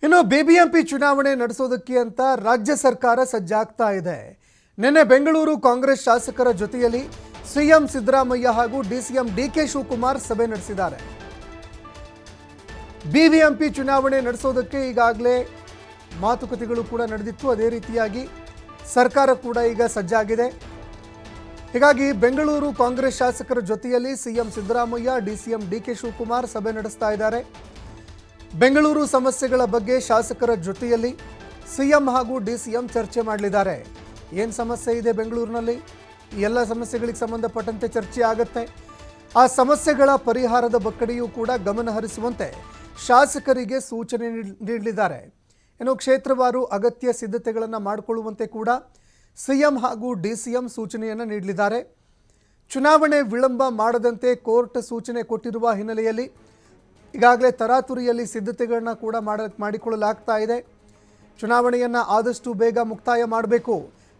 ಇನ್ನು ಬಿಬಿಎಂಪಿ ಚುನಾವಣೆ ನಡೆಸೋದಕ್ಕೆ ಅಂತ ರಾಜ್ಯ ಸರ್ಕಾರ ಸಜ್ಜಾಗ್ತಾ ಇದೆ. ನಿನ್ನೆ ಬೆಂಗಳೂರು ಕಾಂಗ್ರೆಸ್ ಶಾಸಕರ ಜೊತೆಯಲ್ಲಿ ಸಿಎಂ ಸಿದ್ದರಾಮಯ್ಯ ಹಾಗೂ ಡಿಸಿಎಂ ಡಿಕೆ ಶಿವಕುಮಾರ್ ಸಭೆ ನಡೆಸಿದ್ದಾರೆ. ಬಿಬಿಎಂಪಿ ಚುನಾವಣೆ ನಡೆಸೋದಕ್ಕೆ ಈಗಾಗಲೇ ಮಾತುಕತೆಗಳು ಕೂಡ ನಡೆದಿತ್ತು. ಅದೇ ರೀತಿಯಾಗಿ ಸರ್ಕಾರ ಕೂಡ ಈಗ ಸಜ್ಜಾಗಿದೆ. ಹೀಗಾಗಿ ಬೆಂಗಳೂರು ಕಾಂಗ್ರೆಸ್ ಶಾಸಕರ ಜೊತೆಯಲ್ಲಿ ಸಿಎಂ ಸಿದ್ದರಾಮಯ್ಯ ಡಿಸಿಎಂ ಡಿಕೆ ಶಿವಕುಮಾರ್ ಸಭೆ ನಡೆಸ್ತಾ ಇದ್ದಾರೆ. ಬೆಂಗಳೂರು ಸಮಸ್ಯೆಗಳ ಬಗ್ಗೆ ಶಾಸಕರ ಜೊತೆಯಲ್ಲಿ ಸಿಎಂ ಹಾಗೂ ಡಿಸಿಎಂ ಚರ್ಚೆ ಮಾಡಲಿದ್ದಾರೆ. ಏನು ಸಮಸ್ಯೆ ಇದೆ ಬೆಂಗಳೂರಿನಲ್ಲಿ, ಎಲ್ಲ ಸಮಸ್ಯೆಗಳಿಗೆ ಸಂಬಂಧಪಟ್ಟಂತೆ ಚರ್ಚೆ ಆಗುತ್ತೆ. ಆ ಸಮಸ್ಯೆಗಳ ಪರಿಹಾರದ ಬಗ್ಗೆಯೂ ಕೂಡ ಗಮನ ಹರಿಸುವಂತೆ ಶಾಸಕರಿಗೆ ಸೂಚನೆ ನೀಡಲಿದ್ದಾರೆ. ಇನ್ನು ಕ್ಷೇತ್ರವಾರು ಅಗತ್ಯ ಸಿದ್ಧತೆಗಳನ್ನು ಮಾಡಿಕೊಳ್ಳುವಂತೆ ಕೂಡ ಸಿಎಂ ಹಾಗೂ ಡಿಸಿಎಂ ಸೂಚನೆಯನ್ನು ನೀಡಲಿದ್ದಾರೆ. ಚುನಾವಣೆ ವಿಳಂಬ ಮಾಡದಂತೆ ಕೋರ್ಟ್ ಸೂಚನೆ ಕೊಟ್ಟಿರುವ ಹಿನ್ನೆಲೆಯಲ್ಲಿ ಈಗಾಗಲೇ ತರಾತುರಿಯಲ್ಲಿ ಸಿದ್ಧತೆಗಳನ್ನ ಕೂಡ ಮಾಡಿಕೊಳ್ಳಲಾಗ್ತಾ ಇದೆ. ಚುನಾವಣೆಯನ್ನು ಆದಷ್ಟು ಬೇಗ ಮುಕ್ತಾಯ ಮಾಡಬೇಕು,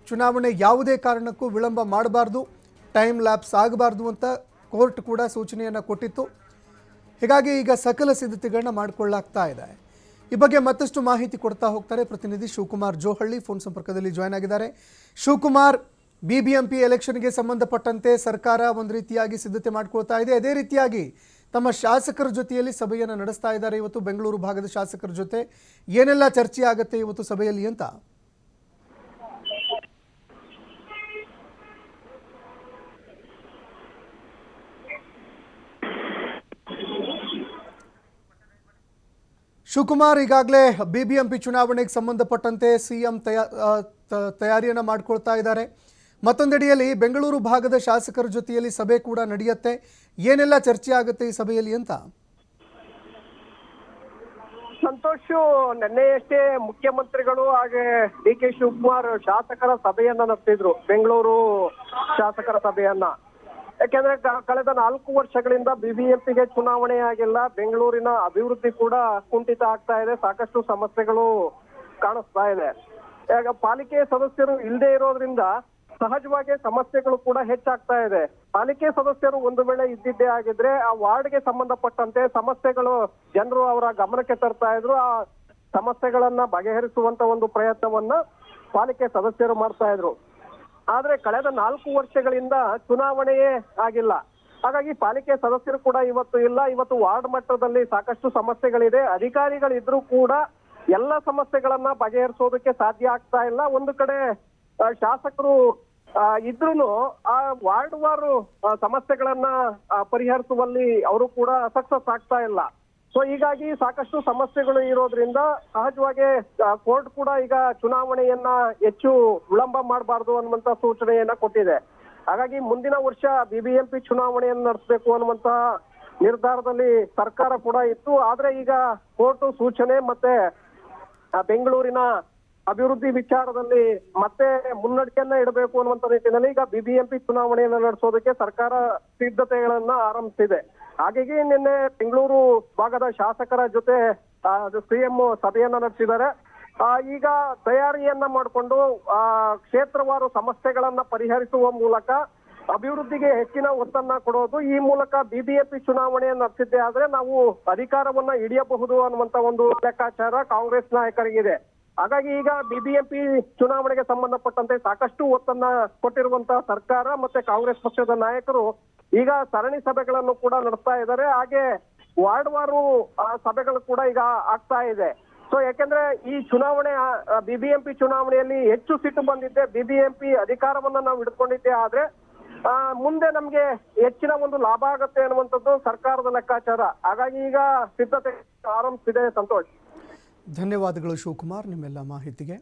ಚುನಾವಣೆ ಯಾವುದೇ ಕಾರಣಕ್ಕೂ ವಿಳಂಬ ಮಾಡಬಾರ್ದು, ಟೈಮ್ ಲ್ಯಾಪ್ಸ್ ಆಗಬಾರ್ದು ಅಂತ ಕೋರ್ಟ್ ಕೂಡ ಸೂಚನೆಯನ್ನು ಕೊಟ್ಟಿತ್ತು. ಹೀಗಾಗಿ ಈಗ ಸಕಲ ಸಿದ್ಧತೆಗಳನ್ನ ಮಾಡಿಕೊಳ್ಳಲಾಗ್ತಾ ಇದೆ. ಈ ಬಗ್ಗೆ ಮತ್ತಷ್ಟು ಮಾಹಿತಿ ಕೊಡ್ತಾ ಹೋಗ್ತಾರೆ ಪ್ರತಿನಿಧಿ ಶಿವಕುಮಾರ್ ಜೋಹಳ್ಳಿ ಫೋನ್ ಸಂಪರ್ಕದಲ್ಲಿ ಜಾಯ್ನ್ ಆಗಿದ್ದಾರೆ. ಶಿವಕುಮಾರ್, ಬಿಬಿಎಂಪಿ ಎಲೆಕ್ಷನ್ಗೆ ಸಂಬಂಧಪಟ್ಟಂತೆ ಸರ್ಕಾರ ಒಂದು ರೀತಿಯಾಗಿ ಸಿದ್ಧತೆ ಮಾಡಿಕೊಳ್ತಾ ಇದೆ. ಅದೇ ರೀತಿಯಾಗಿ ತಮ್ಮ ಶಾಸಕರ ಜೊತೆಯಲ್ಲಿ ಸಭೆಯನ್ನು ನಡೆಸ್ತಾ ಇದ್ದಾರೆ. ಇವತ್ತು ಬೆಂಗಳೂರು ಭಾಗದ ಶಾಸಕರ ಜೊತೆ ಏನೆಲ್ಲ ಚರ್ಚೆ ಆಗುತ್ತೆ ಇವತ್ತು ಸಭೆಯಲ್ಲಿ ಅಂತ? ಶಿವಕುಮಾರ್, ಈಗಾಗಲೇ ಬಿಬಿಎಂಪಿ ಚುನಾವಣೆಗೆ ಸಂಬಂಧಪಟ್ಟಂತೆ ಸಿಎಂ ತಯಾರಿಯನ್ನು ಮಾಡಿಕೊಳ್ತಾ ಇದ್ದಾರೆ. ಮತ್ತೊಂದೆಡೆಯಲ್ಲಿ ಬೆಂಗಳೂರು ಭಾಗದ ಶಾಸಕರ ಜೊತೆಯಲ್ಲಿ ಸಭೆ ಕೂಡ ನಡೆಯುತ್ತೆ. ಏನೆಲ್ಲ ಚರ್ಚೆ ಆಗುತ್ತೆ ಈ ಸಭೆಯಲ್ಲಿ ಅಂತ? ಸಂತೋಷ್, ನಿನ್ನೆಯಷ್ಟೇ ಮುಖ್ಯಮಂತ್ರಿಗಳು ಹಾಗೆ ಡಿಕೆ ಶಿವಕುಮಾರ್ ಶಾಸಕರ ಸಭೆಯನ್ನ ನಡೆಸಿದ್ರು, ಬೆಂಗಳೂರು ಶಾಸಕರ ಸಭೆಯನ್ನ. ಯಾಕೆಂದ್ರೆ ಕಳೆದ 4 ವರ್ಷಗಳಿಂದ ಬಿಬಿಎಂಪಿಗೆ ಚುನಾವಣೆ ಆಗಿಲ್ಲ, ಬೆಂಗಳೂರಿನ ಅಭಿವೃದ್ಧಿ ಕೂಡ ಕುಂಠಿತ ಆಗ್ತಾ ಇದೆ, ಸಾಕಷ್ಟು ಸಮಸ್ಯೆಗಳು ಕಾಣಿಸ್ತಾ ಇದೆ. ಈಗ ಪಾಲಿಕೆ ಸದಸ್ಯರು ಇಲ್ಲದೆ ಇರೋದ್ರಿಂದ ಸಹಜವಾಗಿ ಸಮಸ್ಯೆಗಳು ಕೂಡ ಹೆಚ್ಚಾಗ್ತಾ ಇದೆ. ಪಾಲಿಕೆ ಸದಸ್ಯರು ಒಂದು ವೇಳೆ ಇದ್ದಿದ್ದೇ ಆಗಿದ್ರೆ ಆ ವಾರ್ಡ್ಗೆ ಸಂಬಂಧಪಟ್ಟಂತೆ ಸಮಸ್ಯೆಗಳು ಜನರು ಅವರ ಗಮನಕ್ಕೆ ತರ್ತಾ ಇದ್ರು. ಆ ಸಮಸ್ಯೆಗಳನ್ನ ಬಗೆಹರಿಸುವಂತ ಒಂದು ಪ್ರಯತ್ನವನ್ನ ಪಾಲಿಕೆ ಸದಸ್ಯರು ಮಾಡ್ತಾ ಇದ್ರು. ಆದ್ರೆ ಕಳೆದ 4 ವರ್ಷಗಳಿಂದ ಚುನಾವಣೆಯೇ ಆಗಿಲ್ಲ. ಹಾಗಾಗಿ ಪಾಲಿಕೆ ಸದಸ್ಯರು ಕೂಡ ಇವತ್ತು ಇಲ್ಲ. ಇವತ್ತು ವಾರ್ಡ್ ಮಟ್ಟದಲ್ಲಿ ಸಾಕಷ್ಟು ಸಮಸ್ಯೆಗಳಿದೆ. ಅಧಿಕಾರಿಗಳಿದ್ರೂ ಕೂಡ ಎಲ್ಲ ಸಮಸ್ಯೆಗಳನ್ನ ಬಗೆಹರಿಸೋದಕ್ಕೆ ಸಾಧ್ಯ ಆಗ್ತಾ ಇಲ್ಲ. ಒಂದು ಕಡೆ ಶಾಸಕರು ಇದ್ರೂ ಆ ವಾರ್ಡ್ ವಾರು ಸಮಸ್ಯೆಗಳನ್ನ ಪರಿಹರಿಸುವಲ್ಲಿ ಅವರು ಕೂಡ ಸಕ್ಸಸ್ ಆಗ್ತಾ ಇಲ್ಲ. ಸೊ ಹೀಗಾಗಿ ಸಾಕಷ್ಟು ಸಮಸ್ಯೆಗಳು ಇರೋದ್ರಿಂದ ಸಹಜವಾಗಿ ಕೋರ್ಟ್ ಕೂಡ ಈಗ ಚುನಾವಣೆಯನ್ನ ಹೆಚ್ಚು ವಿಳಂಬ ಮಾಡಬಾರ್ದು ಅನ್ನುವಂತ ಸೂಚನೆಯನ್ನ ಕೊಟ್ಟಿದೆ. ಹಾಗಾಗಿ ಮುಂದಿನ ವರ್ಷ ಬಿಬಿಎಂಪಿ ಚುನಾವಣೆಯನ್ನು ನಡೆಸಬೇಕು ಅನ್ನುವಂತ ನಿರ್ಧಾರದಲ್ಲಿ ಸರ್ಕಾರ ಕೂಡ ಇತ್ತು. ಆದ್ರೆ ಈಗ ಕೋರ್ಟ್ ಸೂಚನೆ ಮತ್ತೆ ಬೆಂಗಳೂರಿನ ಅಭಿವೃದ್ಧಿ ವಿಚಾರದಲ್ಲಿ ಮತ್ತೆ ಮುನ್ನಡೆಯನ್ನ ಇಡಬೇಕು ಅನ್ನುವಂತ ನಿಟ್ಟಿನಲ್ಲಿ ಈಗ ಬಿಬಿಎಂಪಿ ಚುನಾವಣೆಯನ್ನು ನಡೆಸೋದಕ್ಕೆ ಸರ್ಕಾರ ಸಿದ್ಧತೆಗಳನ್ನ ಆರಂಭಿಸಿದೆ. ಹಾಗಾಗಿ ನಿನ್ನೆ ಬೆಂಗಳೂರು ಭಾಗದ ಶಾಸಕರ ಜೊತೆ ಸಿಎಂ ಸಭೆಯನ್ನ ನಡೆಸಿದ್ದಾರೆ. ಈಗ ತಯಾರಿಯನ್ನ ಮಾಡಿಕೊಂಡು ಕ್ಷೇತ್ರವಾರು ಸಮಸ್ಯೆಗಳನ್ನ ಪರಿಹರಿಸುವ ಮೂಲಕ ಅಭಿವೃದ್ಧಿಗೆ ಹೆಚ್ಚಿನ ಒತ್ತನ್ನ ಕೊಡೋದು, ಈ ಮೂಲಕ ಬಿಬಿಎಂಪಿ ಚುನಾವಣೆಯನ್ನು ನಡೆಸಿದ್ದೆ ಆದ್ರೆ ನಾವು ಅಧಿಕಾರವನ್ನ ಹಿಡಿಯಬಹುದು ಅನ್ನುವಂತ ಒಂದು ಲೆಕ್ಕಾಚಾರ ಕಾಂಗ್ರೆಸ್ ನಾಯಕರಿಗಿದೆ. ಹಾಗಾಗಿ ಈಗ ಬಿಬಿಎಂಪಿ ಚುನಾವಣೆಗೆ ಸಂಬಂಧಪಟ್ಟಂತೆ ಸಾಕಷ್ಟು ಒತ್ತನ್ನ ಕೊಟ್ಟಿರುವಂತ ಸರ್ಕಾರ ಮತ್ತೆ ಕಾಂಗ್ರೆಸ್ ಪಕ್ಷದ ನಾಯಕರು ಈಗ ಸರಣಿ ಸಭೆಗಳನ್ನು ಕೂಡ ನಡೆಸ್ತಾ ಇದ್ದಾರೆ. ಹಾಗೆ ವಾರ್ಡ್ ವಾರು ಸಭೆಗಳು ಕೂಡ ಈಗ ಆಗ್ತಾ ಇದೆ. ಸೊ ಯಾಕೆಂದ್ರೆ ಈ ಚುನಾವಣೆ ಬಿಬಿಎಂಪಿ ಚುನಾವಣೆಯಲ್ಲಿ ಹೆಚ್ಚು ಸಿಟ್ಟು ಬಂದಿದ್ದೆ, ಬಿಬಿಎಂಪಿ ಅಧಿಕಾರವನ್ನ ನಾವು ಹಿಡ್ಕೊಂಡಿದ್ದೆ ಆದ್ರೆ ಮುಂದೆ ನಮ್ಗೆ ಹೆಚ್ಚಿನ ಒಂದು ಲಾಭ ಆಗುತ್ತೆ ಅನ್ನುವಂಥದ್ದು ಸರ್ಕಾರದ ಲೆಕ್ಕಾಚಾರ. ಹಾಗಾಗಿ ಈಗ ಸಿದ್ಧತೆ ಆರಂಭಿಸಿದೆ. ಸಂತೋಷ್, ಧನ್ಯವಾದಗಳು ಶಿವಕುಮಾರ್ ನಿಮ್ಮೆಲ್ಲ ಮಾಹಿತಿಗೆ.